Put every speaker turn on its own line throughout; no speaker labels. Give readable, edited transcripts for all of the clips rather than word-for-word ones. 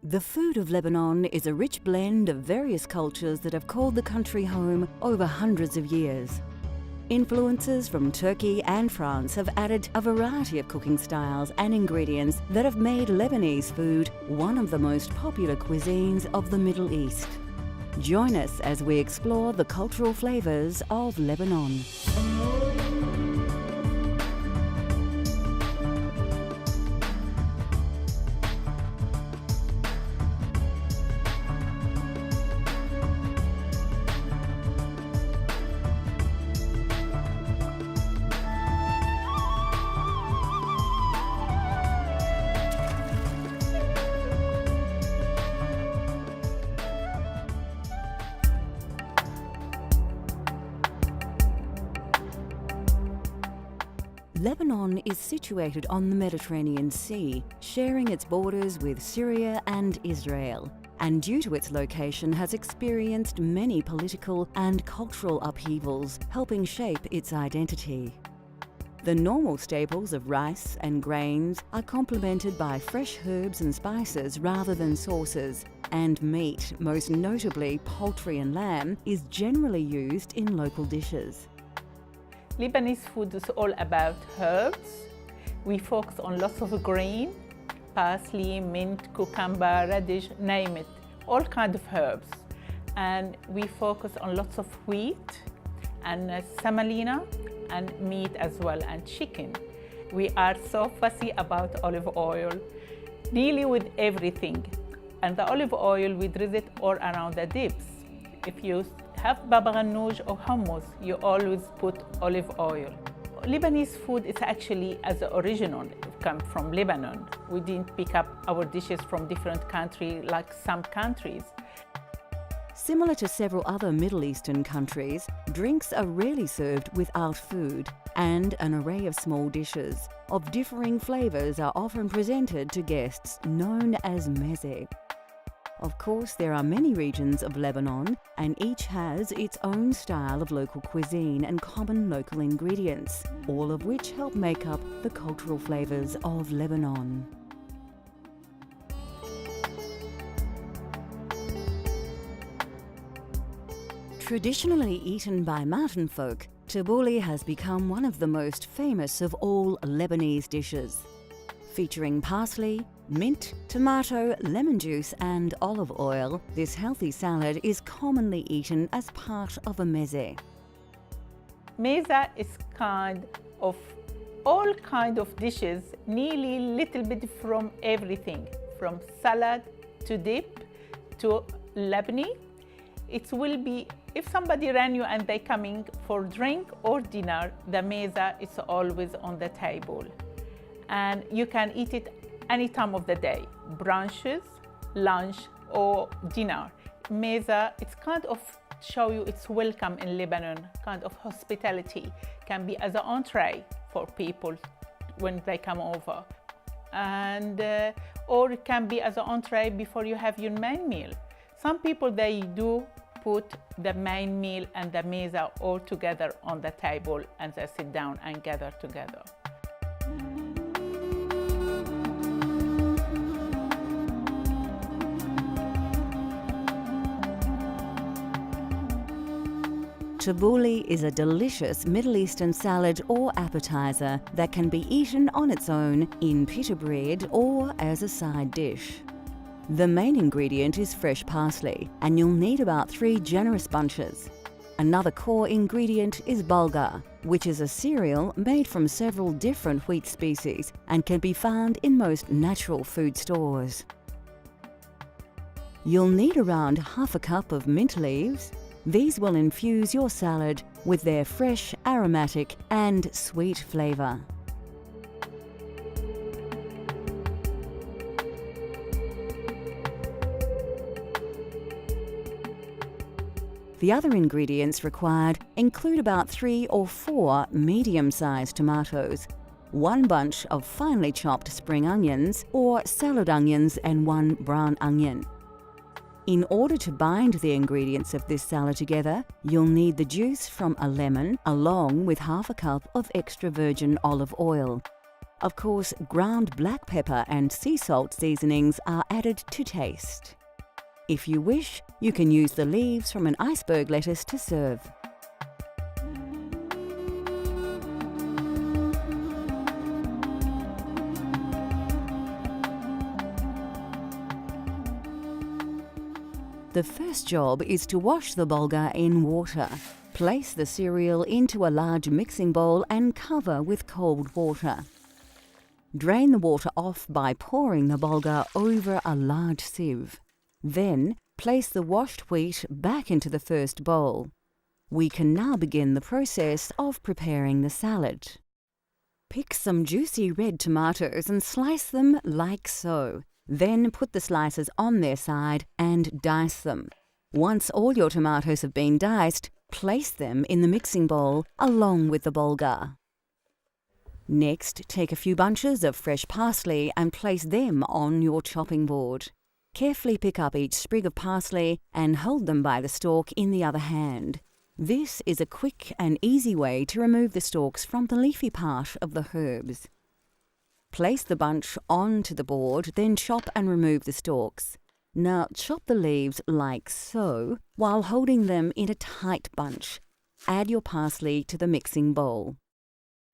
The food of Lebanon is a rich blend of various cultures that have called the country home over hundreds of years. Influences from Turkey and France have added a variety of cooking styles and ingredients that have made Lebanese food one of the most popular cuisines of the Middle East. Join us as we explore the cultural flavors of Lebanon. Lebanon is situated on the Mediterranean Sea, sharing its borders with Syria and Israel, and due to its location has experienced many political and cultural upheavals, helping shape its identity. The normal staples of rice and grains are complemented by fresh herbs and spices rather than sauces, and meat, most notably poultry and lamb, is generally used in local dishes.
Lebanese food is all about herbs. We focus on lots of green, parsley, mint, cucumber, radish, name it, all kinds of herbs. And we focus on lots of wheat and semolina and meat as well, and chicken. We are so fussy about olive oil, really with everything. And the olive oil, we drizzle it all around the dips. If you have baba ganoush or hummus, you always put olive oil. Lebanese food is actually, as a original, come from Lebanon. We didn't pick up our dishes from different countries like some countries.
Similar to several other Middle Eastern countries, drinks are rarely served without food, and an array of small dishes of differing flavors are often presented to guests, known as meze. Of course, there are many regions of Lebanon, and each has its own style of local cuisine and common local ingredients, all of which help make up the cultural flavors of Lebanon. Traditionally eaten by mountain folk, tabbouleh has become one of the most famous of all Lebanese dishes. Featuring parsley, mint, tomato, lemon juice and olive oil, this healthy salad is commonly eaten as part of a meze.
Meze is all kind of dishes, nearly little bit from everything, from salad to dip to labneh. It will be, if somebody ran you and they coming for drink or dinner, the meze is always on the table. And you can eat it any time of the day, brunches, lunch, or dinner. Meze, it's kind of show you it's welcome in Lebanon, kind of hospitality. Can be as an entree for people when they come over. And, or it can be as an entree before you have your main meal. Some people, they do put the main meal and the meze all together on the table and they sit down and gather together.
Tabbouleh is a delicious Middle Eastern salad or appetizer that can be eaten on its own, in pita bread, or as a side dish. The main ingredient is fresh parsley, and you'll need about 3 generous bunches. Another core ingredient is bulgur, which is a cereal made from several different wheat species and can be found in most natural food stores. You'll need around half a cup of mint leaves. These will infuse your salad with their fresh, aromatic and sweet flavor. The other ingredients required include about 3 or 4 medium-sized tomatoes, 1 bunch of finely chopped spring onions or salad onions and 1 brown onion. In order to bind the ingredients of this salad together, you'll need the juice from a lemon along with half a cup of extra virgin olive oil. Of course, ground black pepper and sea salt seasonings are added to taste. If you wish, you can use the leaves from an iceberg lettuce to serve. The first job is to wash the bulgur in water. Place the cereal into a large mixing bowl and cover with cold water. Drain the water off by pouring the bulgur over a large sieve. Then, place the washed wheat back into the first bowl. We can now begin the process of preparing the salad. Pick some juicy red tomatoes and slice them like so. Then put the slices on their side and dice them. Once all your tomatoes have been diced, place them in the mixing bowl along with the bulgur. Next, take a few bunches of fresh parsley and place them on your chopping board. Carefully pick up each sprig of parsley and hold them by the stalk in the other hand. This is a quick and easy way to remove the stalks from the leafy part of the herbs. Place the bunch onto the board, then chop and remove the stalks. Now chop the leaves like so, while holding them in a tight bunch. Add your parsley to the mixing bowl.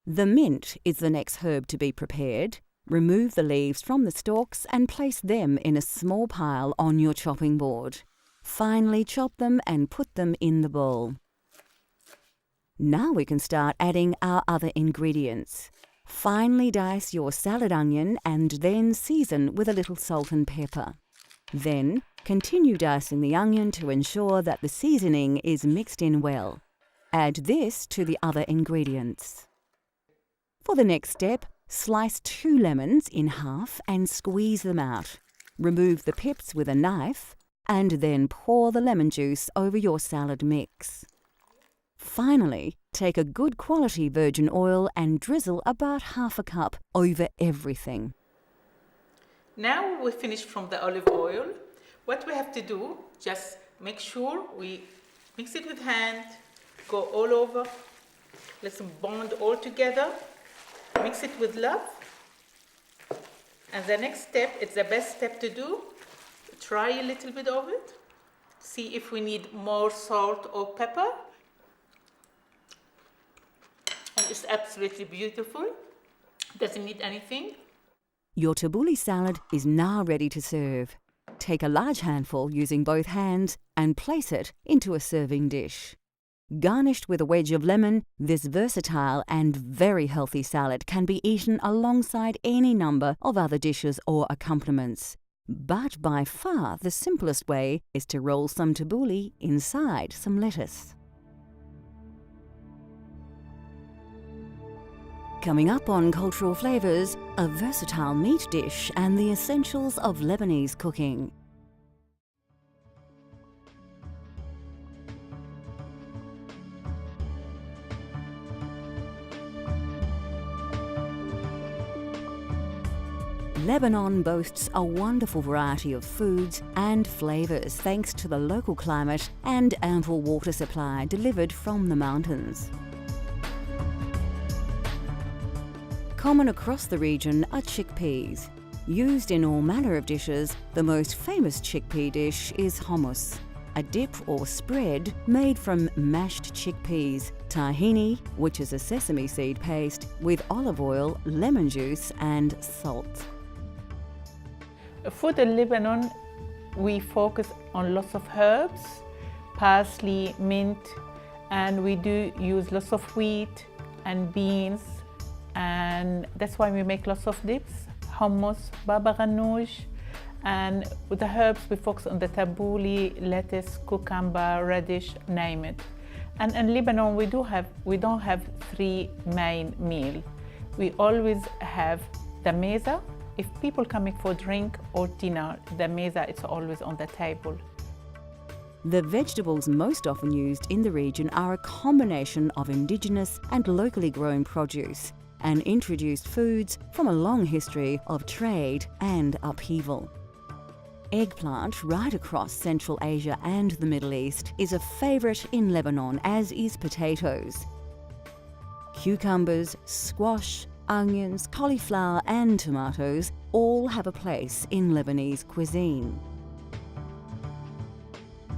The mint is the next herb to be prepared. Remove the leaves from the stalks and place them in a small pile on your chopping board. Finely chop them and put them in the bowl. Now we can start adding our other ingredients. Finely dice your salad onion and then season with a little salt and pepper. Then, continue dicing the onion to ensure that the seasoning is mixed in well. Add this to the other ingredients. For the next step, slice 2 lemons in half and squeeze them out. Remove the pips with a knife and then pour the lemon juice over your salad mix. Finally, take a good quality virgin oil and drizzle about half a cup over everything.
Now we finished from the olive oil. What we have to do, just make sure we mix it with hand, go all over, let's bond all together, mix it with love. And the next step, it's the best step to do, try a little bit of it, see if we need more salt or pepper. And it's absolutely beautiful, doesn't need anything.
Your tabbouleh salad is now ready to serve. Take a large handful using both hands and place it into a serving dish. Garnished with a wedge of lemon, this versatile and very healthy salad can be eaten alongside any number of other dishes or accompaniments. But by far the simplest way is to roll some tabbouleh inside some lettuce. Coming up on Cultural Flavours, a versatile meat dish and the essentials of Lebanese cooking. Lebanon boasts a wonderful variety of foods and flavours thanks to the local climate and ample water supply delivered from the mountains. Common across the region are chickpeas. Used in all manner of dishes, the most famous chickpea dish is hummus, a dip or spread made from mashed chickpeas, tahini, which is a sesame seed paste, with olive oil, lemon juice and salt.
Food in Lebanon, we focus on lots of herbs, parsley, mint, and we do use lots of wheat and beans. And that's why we make lots of dips, hummus, baba ghanoush, and with the herbs we focus on the tabbouleh, lettuce, cucumber, radish, name it. And in Lebanon we don't have 3 main meals. We always have the meza. If people coming for drink or dinner, the meza is always on the table.
The vegetables most often used in the region are a combination of indigenous and locally grown produce, and introduced foods from a long history of trade and upheaval. Eggplant, right across Central Asia and the Middle East, is a favourite in Lebanon, as is potatoes. Cucumbers, squash, onions, cauliflower and tomatoes all have a place in Lebanese cuisine.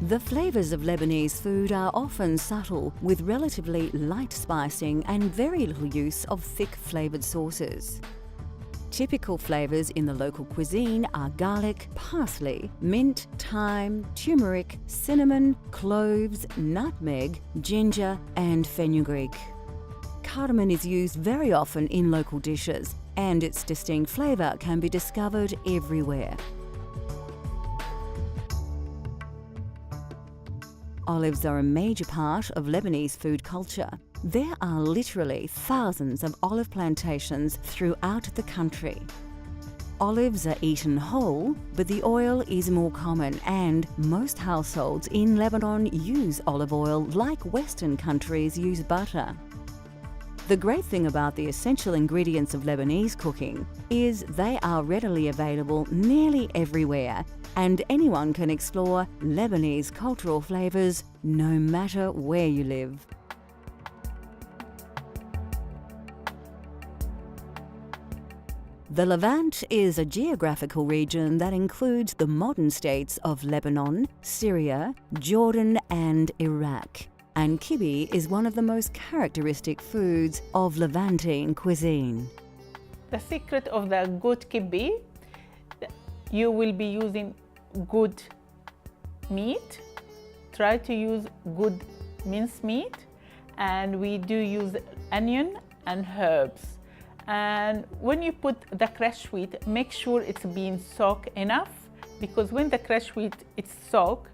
The flavours of Lebanese food are often subtle, with relatively light spicing and very little use of thick flavoured sauces. Typical flavours in the local cuisine are garlic, parsley, mint, thyme, turmeric, cinnamon, cloves, nutmeg, ginger and fenugreek. Cardamom is used very often in local dishes, and its distinct flavour can be discovered everywhere. Olives are a major part of Lebanese food culture. There are literally thousands of olive plantations throughout the country. Olives are eaten whole, but the oil is more common, and most households in Lebanon use olive oil like Western countries use butter. The great thing about the essential ingredients of Lebanese cooking is they are readily available nearly everywhere, and anyone can explore Lebanese cultural flavours no matter where you live. The Levant is a geographical region that includes the modern states of Lebanon, Syria, Jordan and Iraq. And kibbeh is one of the most characteristic foods of Levantine cuisine.
The secret of the good kibbeh, you will be using good meat. Try to use good minced meat, and we do use onion and herbs. And when you put the crushed wheat, make sure it's being soaked enough, because when the crushed wheat is soaked,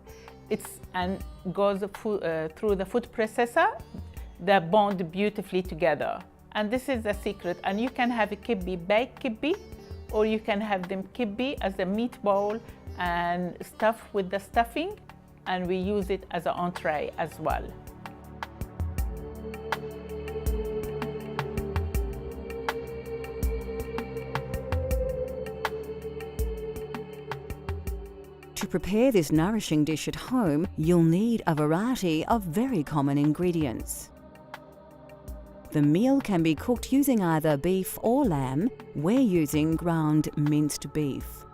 and goes through the food processor, they bond beautifully together. And this is the secret. And you can have a kibbeh, baked kibbeh, or you can have them kibbeh as a meatball and stuff with the stuffing, and we use it as an entree as well.
To prepare this nourishing dish at home, you'll need a variety of very common ingredients. The meal can be cooked using either beef or lamb. We're using ground minced beef.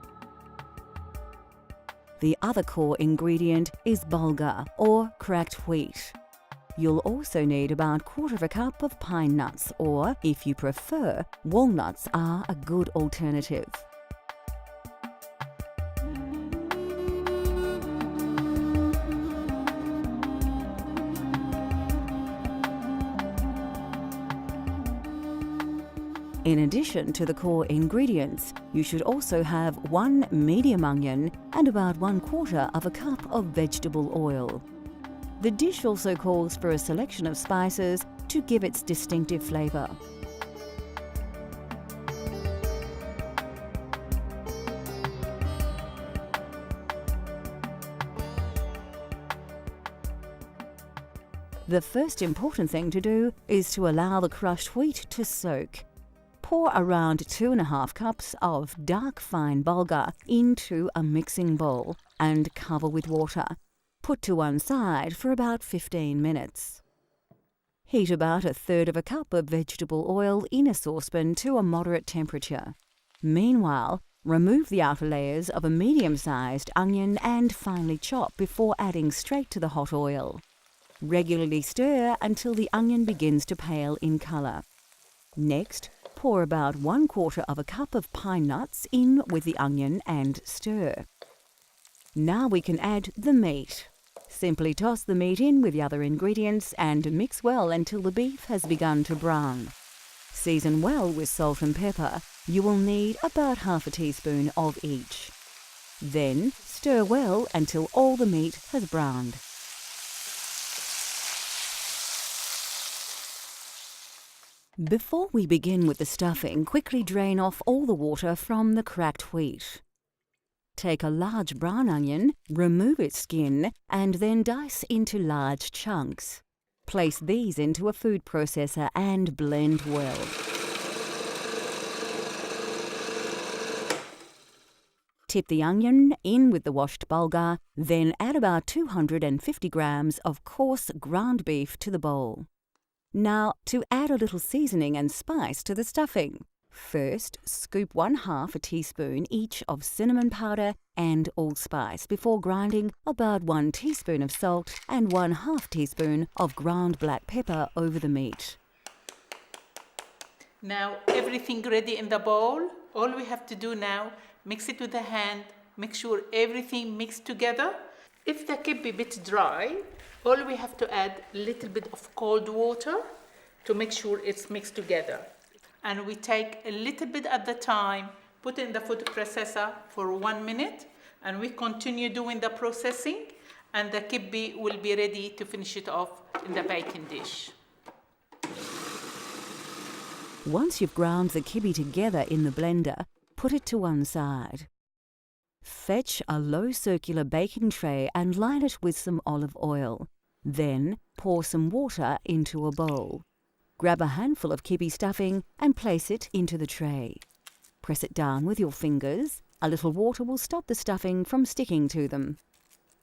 The other core ingredient is bulgur, or cracked wheat. You'll also need about 1/4 cup of pine nuts, or, if you prefer, walnuts are a good alternative. In addition to the core ingredients, you should also have 1 medium onion and about 1/4 cup of vegetable oil. The dish also calls for a selection of spices to give its distinctive flavour. The first important thing to do is to allow the crushed wheat to soak. Pour around 2½ cups of dark fine bulgur into a mixing bowl and cover with water. Put to one side for about 15 minutes. Heat about 1/3 cup of vegetable oil in a saucepan to a moderate temperature. Meanwhile, remove the outer layers of a medium-sized onion and finely chop before adding straight to the hot oil. Regularly stir until the onion begins to pale in colour. Next, pour about 1/4 cup of pine nuts in with the onion and stir. Now we can add the meat. Simply toss the meat in with the other ingredients and mix well until the beef has begun to brown. Season well with salt and pepper. You will need about 1/2 teaspoon of each. Then stir well until all the meat has browned. Before we begin with the stuffing, quickly drain off all the water from the cracked wheat. Take a large brown onion, remove its skin, and then dice into large chunks. Place these into a food processor and blend well. Tip the onion in with the washed bulgur, then add about 250 grams of coarse ground beef to the bowl. Now, to add a little seasoning and spice to the stuffing. First, scoop 1/2 a teaspoon each of cinnamon powder and allspice before grinding about 1 teaspoon of salt and 1/2 teaspoon of ground black pepper over the meat.
Now everything ready in the bowl. All we have to do now, mix it with the hand, make sure everything mixed together. If the kibbe a bit dry, all we have to add a little bit of cold water to make sure it's mixed together. And we take a little bit at the time, put it in the food processor for 1 minute, and we continue doing the processing, and the kibbe will be ready to finish it off in the baking dish.
Once you've ground the kibbe together in the blender, put it to one side. Fetch a low circular baking tray and line it with some olive oil. Then pour some water into a bowl. Grab a handful of kibbe stuffing and place it into the tray. Press it down with your fingers. A little water will stop the stuffing from sticking to them.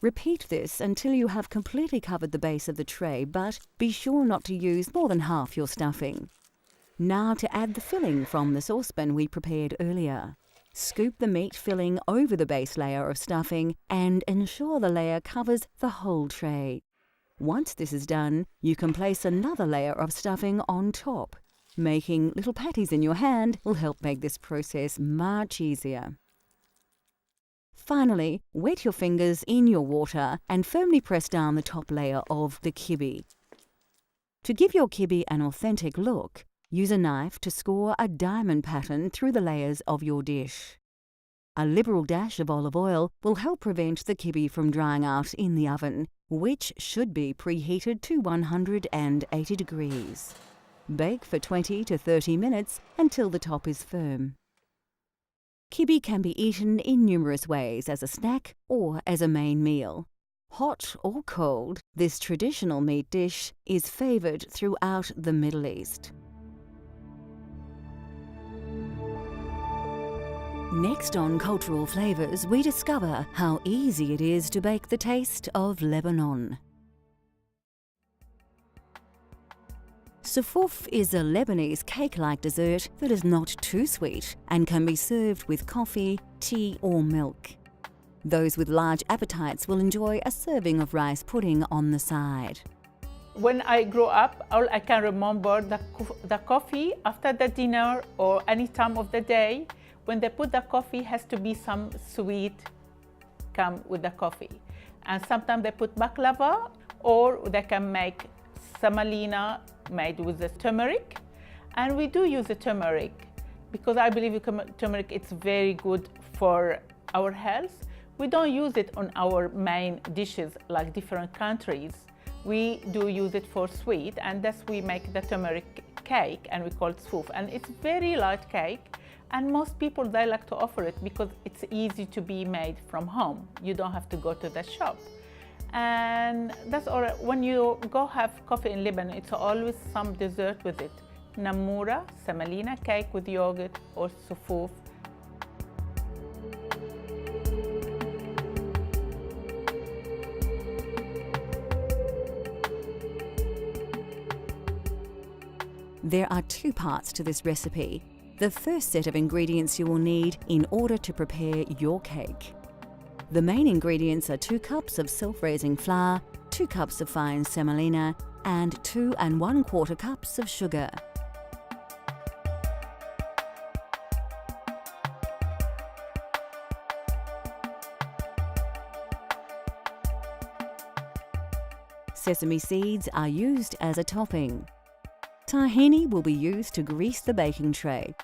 Repeat this until you have completely covered the base of the tray, but be sure not to use more than half your stuffing. Now to add the filling from the saucepan we prepared earlier. Scoop the meat filling over the base layer of stuffing and ensure the layer covers the whole tray. Once this is done, you can place another layer of stuffing on top. Making little patties in your hand will help make this process much easier. Finally, wet your fingers in your water and firmly press down the top layer of the kibbe. To give your kibbe an authentic look, use a knife to score a diamond pattern through the layers of your dish. A liberal dash of olive oil will help prevent the kibbe from drying out in the oven, which should be preheated to 180 degrees. Bake for 20 to 30 minutes until the top is firm. Kibbe can be eaten in numerous ways as a snack or as a main meal. Hot or cold, this traditional meat dish is favoured throughout the Middle East. Next on Cultural Flavours, we discover how easy it is to bake the taste of Lebanon. Soufouf is a Lebanese cake-like dessert that is not too sweet and can be served with coffee, tea or milk. Those with large appetites will enjoy a serving of rice pudding on the side.
When I grew up, all I can remember the coffee after the dinner or any time of the day. When they put the coffee, has to be some sweet come with the coffee. And sometimes they put baklava, or they can make semolina made with the turmeric. And we do use the turmeric because I believe turmeric it's very good for our health. We don't use it on our main dishes like different countries. We do use it for sweet, and thus we make the turmeric cake, and we call it soufouf. And it's very light cake. And most people, they like to offer it because it's easy to be made from home. You don't have to go to the shop. And that's all. When you go have coffee in Lebanon, it's always some dessert with it. Namoura, semolina cake with yogurt, or soufouf.
There are two parts to this recipe. The first set of ingredients you will need in order to prepare your cake. The main ingredients are 2 cups of self-raising flour, 2 cups of fine semolina, and 2 1/4 cups of sugar. Sesame seeds are used as a topping. Tahini will be used to grease the baking tray.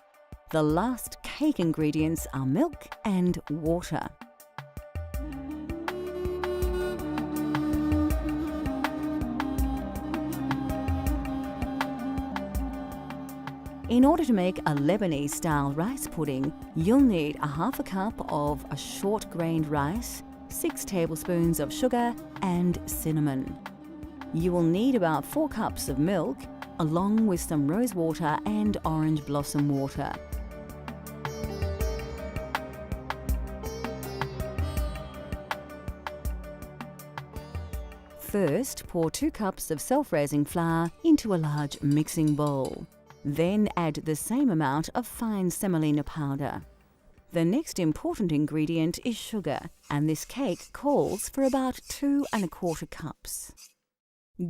The last cake ingredients are milk and water. In order to make a Lebanese-style rice pudding, you'll need 1/2 cup of a short-grained rice, 6 tablespoons of sugar and cinnamon. You will need about 4 cups of milk, along with some rose water and orange blossom water. First, pour 2 cups of self-raising flour into a large mixing bowl. Then add the same amount of fine semolina powder. The next important ingredient is sugar, and this cake calls for about 2 1/4 cups.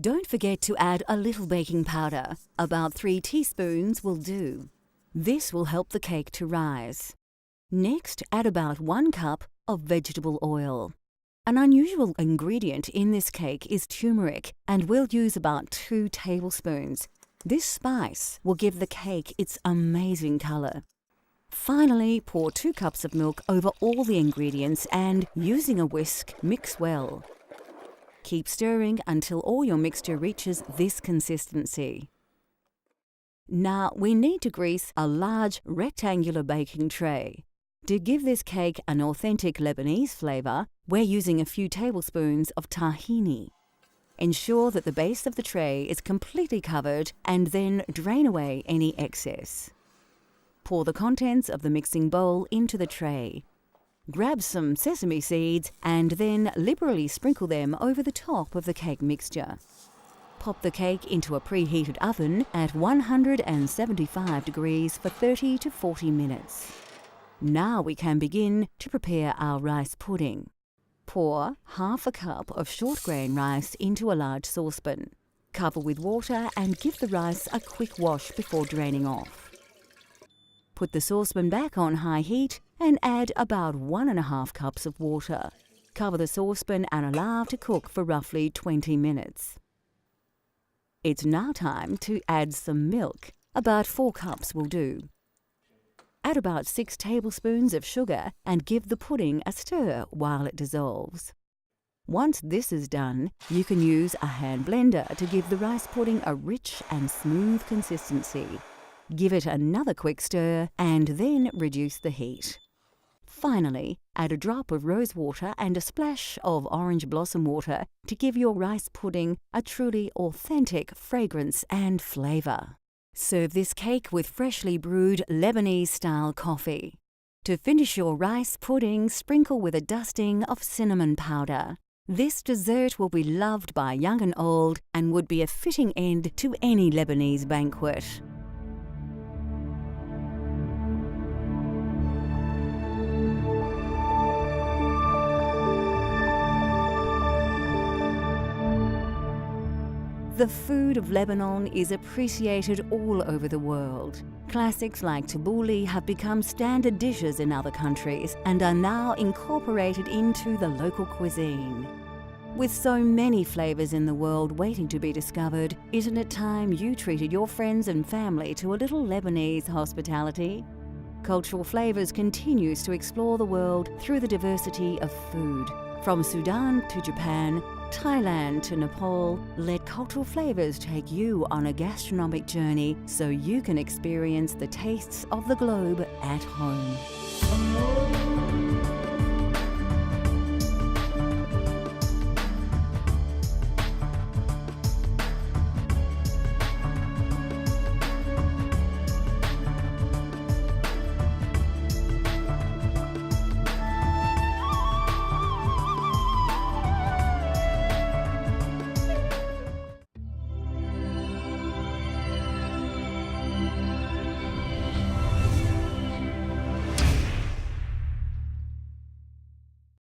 Don't forget to add a little baking powder. About 3 teaspoons will do. This will help the cake to rise. Next, add about 1 cup of vegetable oil. An unusual ingredient in this cake is turmeric, and we'll use about 2 tablespoons. This spice will give the cake its amazing color. Finally, pour 2 cups of milk over all the ingredients and, using a whisk, mix well. Keep stirring until all your mixture reaches this consistency. Now we need to grease a large rectangular baking tray. To give this cake an authentic Lebanese flavor, we're using a few tablespoons of tahini. Ensure that the base of the tray is completely covered and then drain away any excess. Pour the contents of the mixing bowl into the tray. Grab some sesame seeds and then liberally sprinkle them over the top of the cake mixture. Pop the cake into a preheated oven at 175 degrees for 30 to 40 minutes. Now we can begin to prepare our rice pudding. Pour half a cup of short grain rice into a large saucepan. Cover with water and give the rice a quick wash before draining off. Put the saucepan back on high heat and add about 1 1/2 cups of water. Cover the saucepan and allow to cook for roughly 20 minutes. It's now time to add some milk. About 4 cups will do. Add about 6 tablespoons of sugar and give the pudding a stir while it dissolves. Once this is done, you can use a hand blender to give the rice pudding a rich and smooth consistency. Give it another quick stir and then reduce the heat. Finally, add a drop of rose water and a splash of orange blossom water to give your rice pudding a truly authentic fragrance and flavor. Serve this cake with freshly brewed Lebanese-style coffee. To finish your rice pudding, sprinkle with a dusting of cinnamon powder. This dessert will be loved by young and old and would be a fitting end to any Lebanese banquet. The food of Lebanon is appreciated all over the world. Classics like tabbouleh have become standard dishes in other countries and are now incorporated into the local cuisine. With so many flavors in the world waiting to be discovered, isn't it time you treated your friends and family to a little Lebanese hospitality? Cultural Flavors continues to explore the world through the diversity of food. From Sudan to Japan, Thailand to Nepal, let Cultural Flavors take you on a gastronomic journey so you can experience the tastes of the globe at home.